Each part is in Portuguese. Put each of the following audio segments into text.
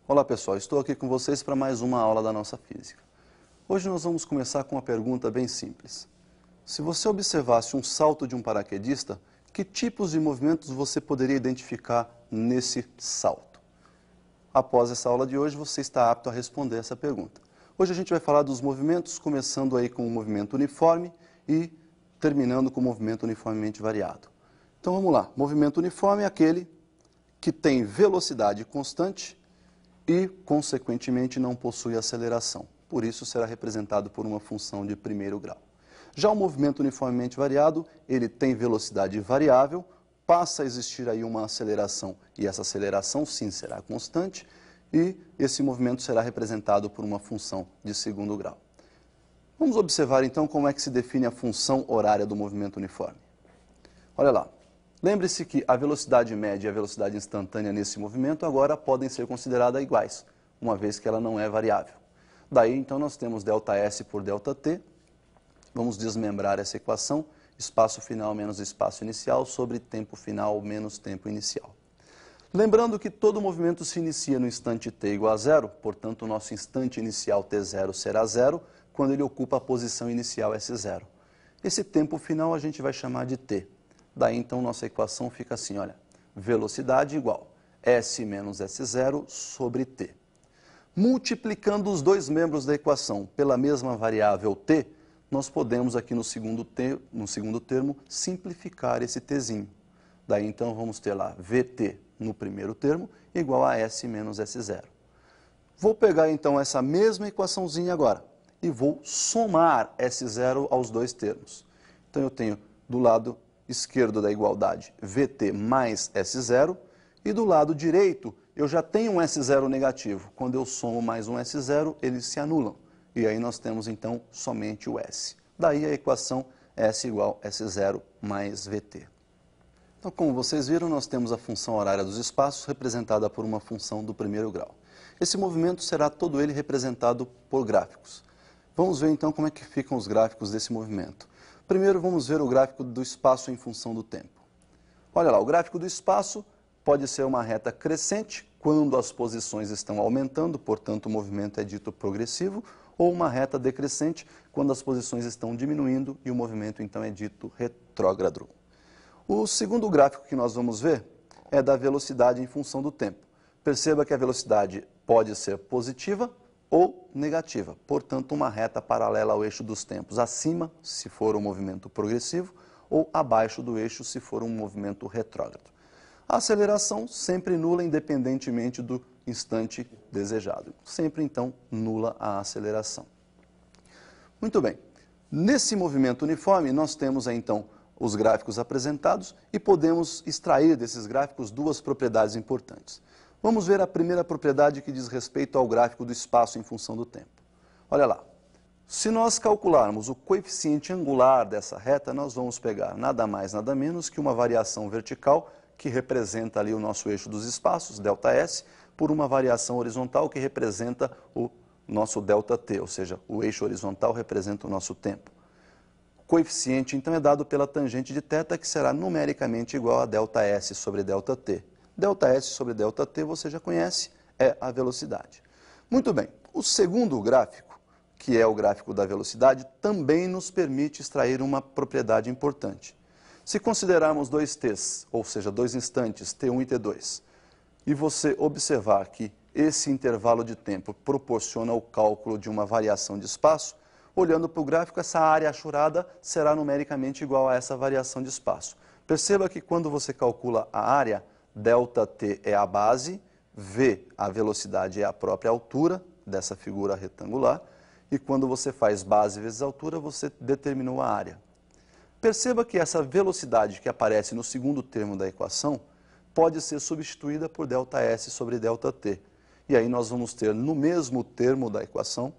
Olá pessoal, estou aqui com vocês para mais uma aula da nossa física. Hoje nós vamos começar com uma pergunta bem simples. Se você observasse um salto de um paraquedista, que tipos de movimentos você poderia identificar nesse salto? Após essa aula de hoje, você está apto a responder essa pergunta. Hoje a gente vai falar dos movimentos, começando aí com o movimento uniforme e terminando com o movimento uniformemente variado. Então vamos lá, movimento uniforme é aquele que tem velocidade constante e, consequentemente, não possui aceleração. Por isso, será representado por uma função de primeiro grau. Já o movimento uniformemente variado, ele tem velocidade variável, passa a existir aí uma aceleração, e essa aceleração, sim, será constante, e esse movimento será representado por uma função de segundo grau. Vamos observar, então, como é que se define a função horária do movimento uniforme. Olha lá. Lembre-se que a velocidade média e a velocidade instantânea nesse movimento agora podem ser consideradas iguais, uma vez que ela não é variável. Daí, então, nós temos ΔS por ΔT. Vamos desmembrar essa equação, espaço final menos espaço inicial sobre tempo final menos tempo inicial. Lembrando que todo movimento se inicia no instante t igual a zero, portanto, o nosso instante inicial t0 será zero, quando ele ocupa a posição inicial S0. Esse tempo final a gente vai chamar de t. Daí, então, nossa equação fica assim, olha, velocidade igual S menos S0 sobre t. Multiplicando os dois membros da equação pela mesma variável t, nós podemos aqui no segundo termo simplificar esse tzinho. Daí, então, vamos ter lá Vt no primeiro termo igual a S menos S0. Vou pegar, então, essa mesma equaçãozinha agora e vou somar S0 aos dois termos. Então, eu tenho do lado esquerdo da igualdade Vt mais S0 e do lado direito eu já tenho um S0 negativo. Quando eu somo mais um S0, eles se anulam. E aí nós temos então somente o S. Daí a equação S igual S0 mais Vt. Então, como vocês viram, nós temos a função horária dos espaços representada por uma função do primeiro grau. Esse movimento será todo ele representado por gráficos. Vamos ver então como é que ficam os gráficos desse movimento. Primeiro, vamos ver o gráfico do espaço em função do tempo. Olha lá, o gráfico do espaço pode ser uma reta crescente, quando as posições estão aumentando, portanto, o movimento é dito progressivo, ou uma reta decrescente, quando as posições estão diminuindo e o movimento, então, é dito retrógrado. O segundo gráfico que nós vamos ver é da velocidade em função do tempo. Perceba que a velocidade pode ser positiva ou negativa, portanto, uma reta paralela ao eixo dos tempos, acima, se for um movimento progressivo, ou abaixo do eixo, se for um movimento retrógrado. A aceleração sempre nula, independentemente do instante desejado. Sempre, então, nula a aceleração. Muito bem. Nesse movimento uniforme, nós temos, então, os gráficos apresentados e podemos extrair desses gráficos duas propriedades importantes. Vamos ver a primeira propriedade que diz respeito ao gráfico do espaço em função do tempo. Olha lá, se nós calcularmos o coeficiente angular dessa reta, nós vamos pegar nada mais, nada menos que uma variação vertical que representa ali o nosso eixo dos espaços, ΔS, por uma variação horizontal que representa o nosso ΔT, ou seja, o eixo horizontal representa o nosso tempo. O coeficiente, então, é dado pela tangente de θ, que será numericamente igual a ΔS sobre ΔT. ΔS sobre ΔT, você já conhece, é a velocidade. Muito bem, o segundo gráfico, que é o gráfico da velocidade, também nos permite extrair uma propriedade importante. Se considerarmos dois t's, ou seja, dois instantes, t1 e t2, e você observar que esse intervalo de tempo proporciona o cálculo de uma variação de espaço, olhando para o gráfico, essa área achurada será numericamente igual a essa variação de espaço. Perceba que quando você calcula a área, ΔT é a base, V, a velocidade, é a própria altura dessa figura retangular, e quando você faz base vezes altura, você determinou a área. Perceba que essa velocidade que aparece no segundo termo da equação pode ser substituída por ΔS sobre ΔT. E aí nós vamos ter no mesmo termo da equação,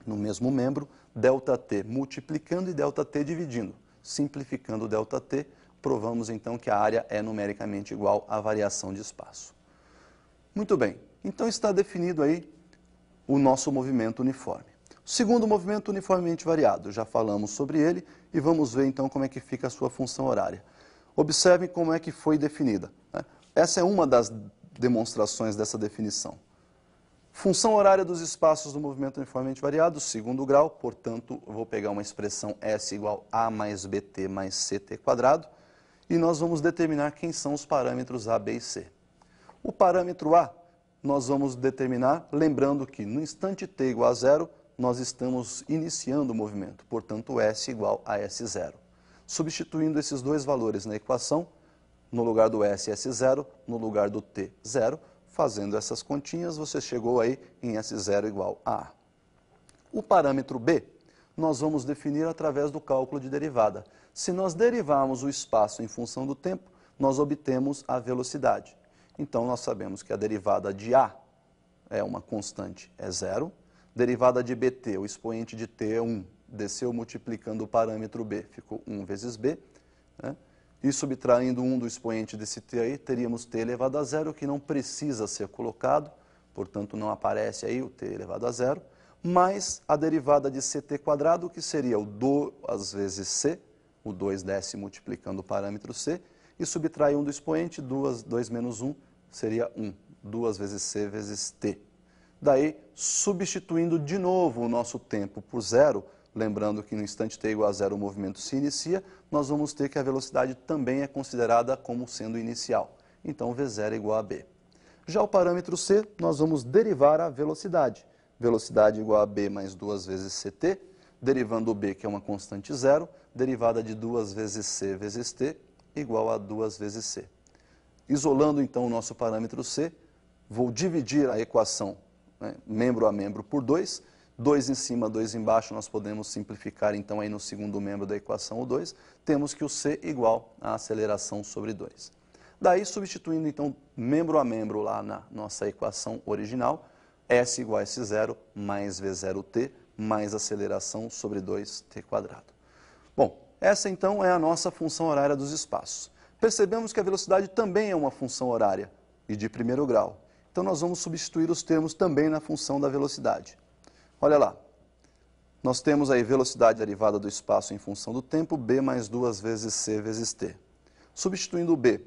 no mesmo membro, ΔT multiplicando e ΔT dividindo. Simplificando ΔT, provamos então que a área é numericamente igual à variação de espaço. Muito bem, então está definido aí o nosso movimento uniforme. O segundo movimento uniformemente variado, já falamos sobre ele e vamos ver então como é que fica a sua função horária. Observem como é que foi definida. Essa é uma das demonstrações dessa definição. Função horária dos espaços do movimento uniformemente variado, segundo grau, portanto, eu vou pegar uma expressão S igual a mais bt mais ct quadrado, e nós vamos determinar quem são os parâmetros A, B e C. O parâmetro A, nós vamos determinar, lembrando que no instante t igual a zero, nós estamos iniciando o movimento, portanto, S igual a S0. Substituindo esses dois valores na equação, no lugar do S, S0, no lugar do T, 0, fazendo essas continhas, você chegou aí em S0 igual a A. O parâmetro B, nós vamos definir através do cálculo de derivada. Se nós derivarmos o espaço em função do tempo, nós obtemos a velocidade. Então, nós sabemos que a derivada de A é uma constante, é 0. Derivada de bt, o expoente de t é 1. Desceu multiplicando o parâmetro b, ficou 1 vezes b. Né? E subtraindo 1 do expoente desse t aí, teríamos t elevado a 0, que não precisa ser colocado, portanto não aparece aí o t elevado a 0, mais a derivada de ct quadrado, que seria o 2 vezes c, o 2 desce multiplicando o parâmetro c, e subtrai 1 do expoente, 2 menos 1 seria 1, 2 vezes c vezes t. Daí, substituindo de novo o nosso tempo por zero, lembrando que no instante t igual a zero o movimento se inicia, nós vamos ter que a velocidade também é considerada como sendo inicial. Então, v0 é igual a b. Já o parâmetro c, nós vamos derivar a velocidade. Velocidade igual a b mais 2 vezes ct, derivando o b, que é uma constante zero, derivada de 2 vezes c vezes t, igual a 2 vezes c. Isolando, então, o nosso parâmetro c, vou dividir a equação membro a membro por 2, 2 em cima, 2 embaixo, nós podemos simplificar então aí no segundo membro da equação o 2, temos que o c igual a aceleração sobre 2. Daí, substituindo então membro a membro lá na nossa equação original, S igual a S0 mais V0t mais aceleração sobre 2t quadrado. Bom, essa então é a nossa função horária dos espaços. Percebemos que a velocidade também é uma função horária e de primeiro grau. Então, nós vamos substituir os termos também na função da velocidade. Olha lá, nós temos aí velocidade derivada do espaço em função do tempo, b mais 2 vezes c vezes t. Substituindo o b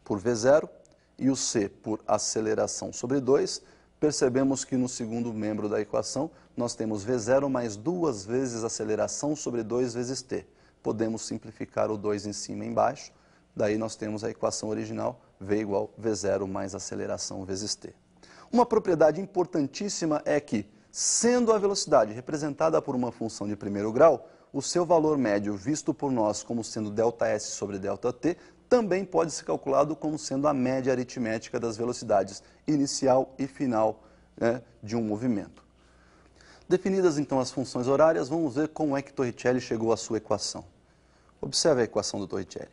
por v0 e o c por aceleração sobre 2, percebemos que no segundo membro da equação, nós temos v0 mais 2 vezes aceleração sobre 2 vezes t. Podemos simplificar o 2 em cima e embaixo, daí nós temos a equação original, v igual v0 mais aceleração vezes t. Uma propriedade importantíssima é que, sendo a velocidade representada por uma função de primeiro grau, o seu valor médio, visto por nós como sendo ΔS sobre ΔT, também pode ser calculado como sendo a média aritmética das velocidades inicial e final de um movimento. Definidas então as funções horárias, vamos ver como é que Torricelli chegou à sua equação. Observe a equação do Torricelli.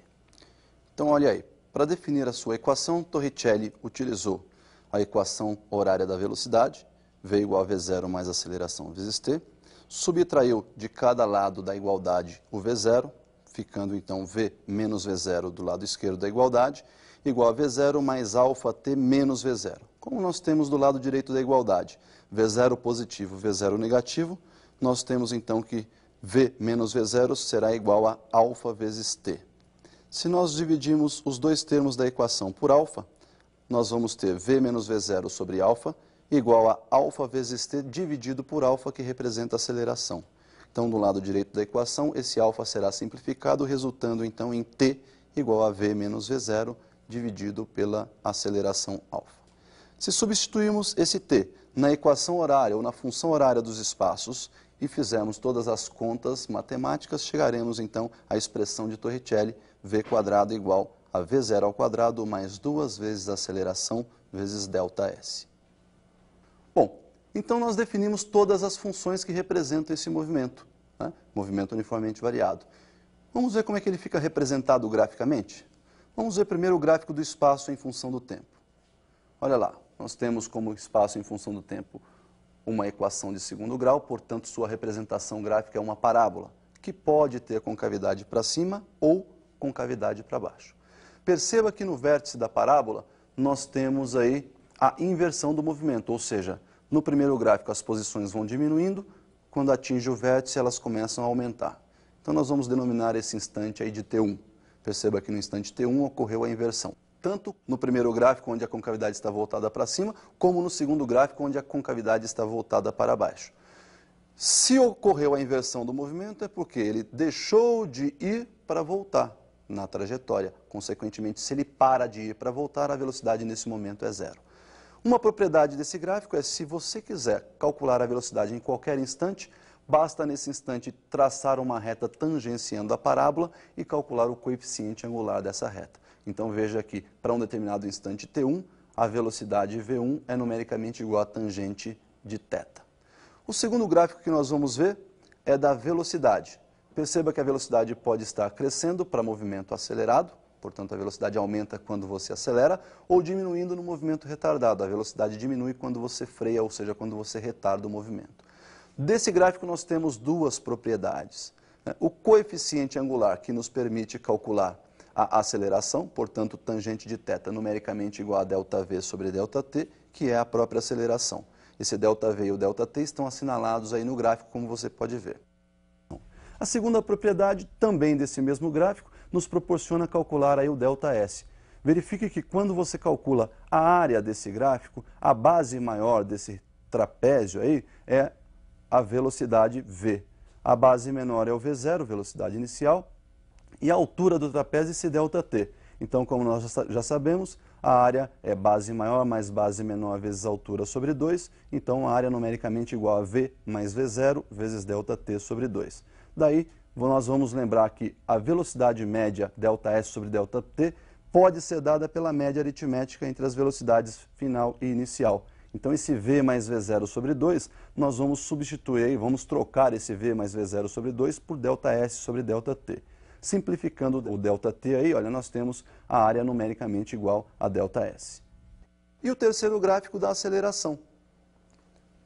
Então, olha aí. Para definir a sua equação, Torricelli utilizou a equação horária da velocidade, v igual a v0 mais aceleração vezes t, subtraiu de cada lado da igualdade o v0, ficando então v menos v0 do lado esquerdo da igualdade, igual a v0 mais alfa t menos v0. Como nós temos do lado direito da igualdade v0 positivo, v0 negativo, nós temos então que v menos v0 será igual a alfa vezes t. Se nós dividirmos os dois termos da equação por alfa, nós vamos ter v menos v0 sobre alfa igual a alfa vezes t dividido por alfa, que representa a aceleração. Então, do lado direito da equação, esse alfa será simplificado, resultando então em t igual a v menos v0 dividido pela aceleração alfa. Se substituirmos esse t na equação horária ou na função horária dos espaços e fizermos todas as contas matemáticas, chegaremos então à expressão de Torricelli, v quadrado igual a v0 ao quadrado mais 2 vezes a aceleração vezes ΔS. Bom, então nós definimos todas as funções que representam esse movimento, movimento uniformemente variado. Vamos ver como é que ele fica representado graficamente? Vamos ver primeiro o gráfico do espaço em função do tempo. Olha lá, nós temos como espaço em função do tempo uma equação de segundo grau, portanto sua representação gráfica é uma parábola, que pode ter concavidade para cima ou concavidade para baixo. Perceba que no vértice da parábola nós temos aí a inversão do movimento, ou seja, no primeiro gráfico as posições vão diminuindo, quando atinge o vértice elas começam a aumentar. Então nós vamos denominar esse instante aí de T1. Perceba que no instante T1 ocorreu a inversão. tanto no primeiro gráfico, onde a concavidade está voltada para cima, como no segundo gráfico, onde a concavidade está voltada para baixo. Se ocorreu a inversão do movimento, é porque ele deixou de ir para voltar na trajetória. Consequentemente, se ele para de ir para voltar, a velocidade nesse momento é zero. Uma propriedade desse gráfico é, se você quiser calcular a velocidade em qualquer instante, basta nesse instante traçar uma reta tangenciando a parábola e calcular o coeficiente angular dessa reta. Então veja que para um determinado instante t1, a velocidade v1 é numericamente igual à tangente de θ. O segundo gráfico que nós vamos ver é da velocidade. Perceba que a velocidade pode estar crescendo para movimento acelerado, portanto a velocidade aumenta quando você acelera, ou diminuindo no movimento retardado. A velocidade diminui quando você freia, ou seja, quando você retarda o movimento. Desse gráfico nós temos duas propriedades. O coeficiente angular, que nos permite calcular a aceleração, portanto tangente de θ numericamente igual a ΔV sobre ΔT, que é a própria aceleração. Esse ΔV e o ΔT estão assinalados aí no gráfico, como você pode ver. A segunda propriedade, também desse mesmo gráfico, nos proporciona calcular aí o ΔS. Verifique que quando você calcula a área desse gráfico, a base maior desse trapézio aí é a velocidade V. A base menor é o V0, velocidade inicial, e a altura do trapézio esse ΔT. Então, como nós já sabemos, a área é base maior mais base menor vezes altura sobre 2, então a área numericamente igual a V mais V0 vezes ΔT sobre 2. Daí, nós vamos lembrar que a velocidade média ΔS sobre ΔT pode ser dada pela média aritmética entre as velocidades final e inicial. Então, esse V mais V0 sobre 2, nós vamos substituir, vamos trocar esse V mais V0 sobre 2 por ΔS sobre ΔT. Simplificando o ΔT aí, olha, nós temos a área numericamente igual a ΔS. E o terceiro gráfico da aceleração.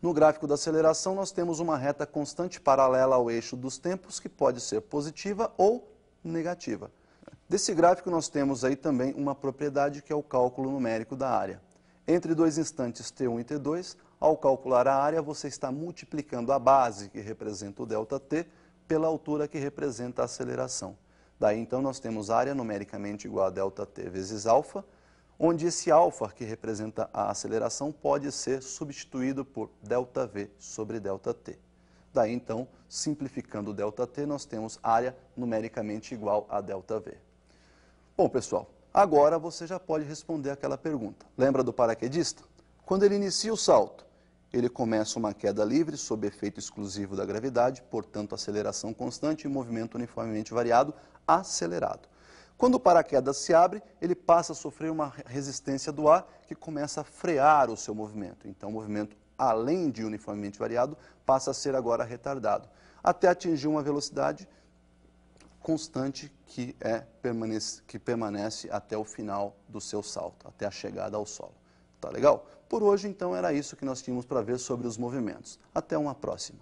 No gráfico da aceleração, nós temos uma reta constante paralela ao eixo dos tempos, que pode ser positiva ou negativa. Desse gráfico, nós temos aí também uma propriedade que é o cálculo numérico da área. Entre dois instantes t1 e t2, ao calcular a área, você está multiplicando a base, que representa o ΔT, pela altura que representa a aceleração. Daí, então, nós temos área numericamente igual a ΔT vezes alfa, onde esse alfa, que representa a aceleração, pode ser substituído por ΔV sobre ΔT. Daí, então, simplificando o ΔT, nós temos área numericamente igual a ΔV. Bom, pessoal, agora você já pode responder aquela pergunta. Lembra do paraquedista? Quando ele inicia o salto, ele começa uma queda livre sob efeito exclusivo da gravidade, portanto, aceleração constante e movimento uniformemente variado, acelerado. Quando o paraquedas se abre, ele passa a sofrer uma resistência do ar que começa a frear o seu movimento. Então, o movimento, além de uniformemente variado, passa a ser agora retardado, até atingir uma velocidade constante que permanece até o final do seu salto, até a chegada ao solo. Tá legal? Por hoje, então, era isso que nós tínhamos para ver sobre os movimentos. Até uma próxima.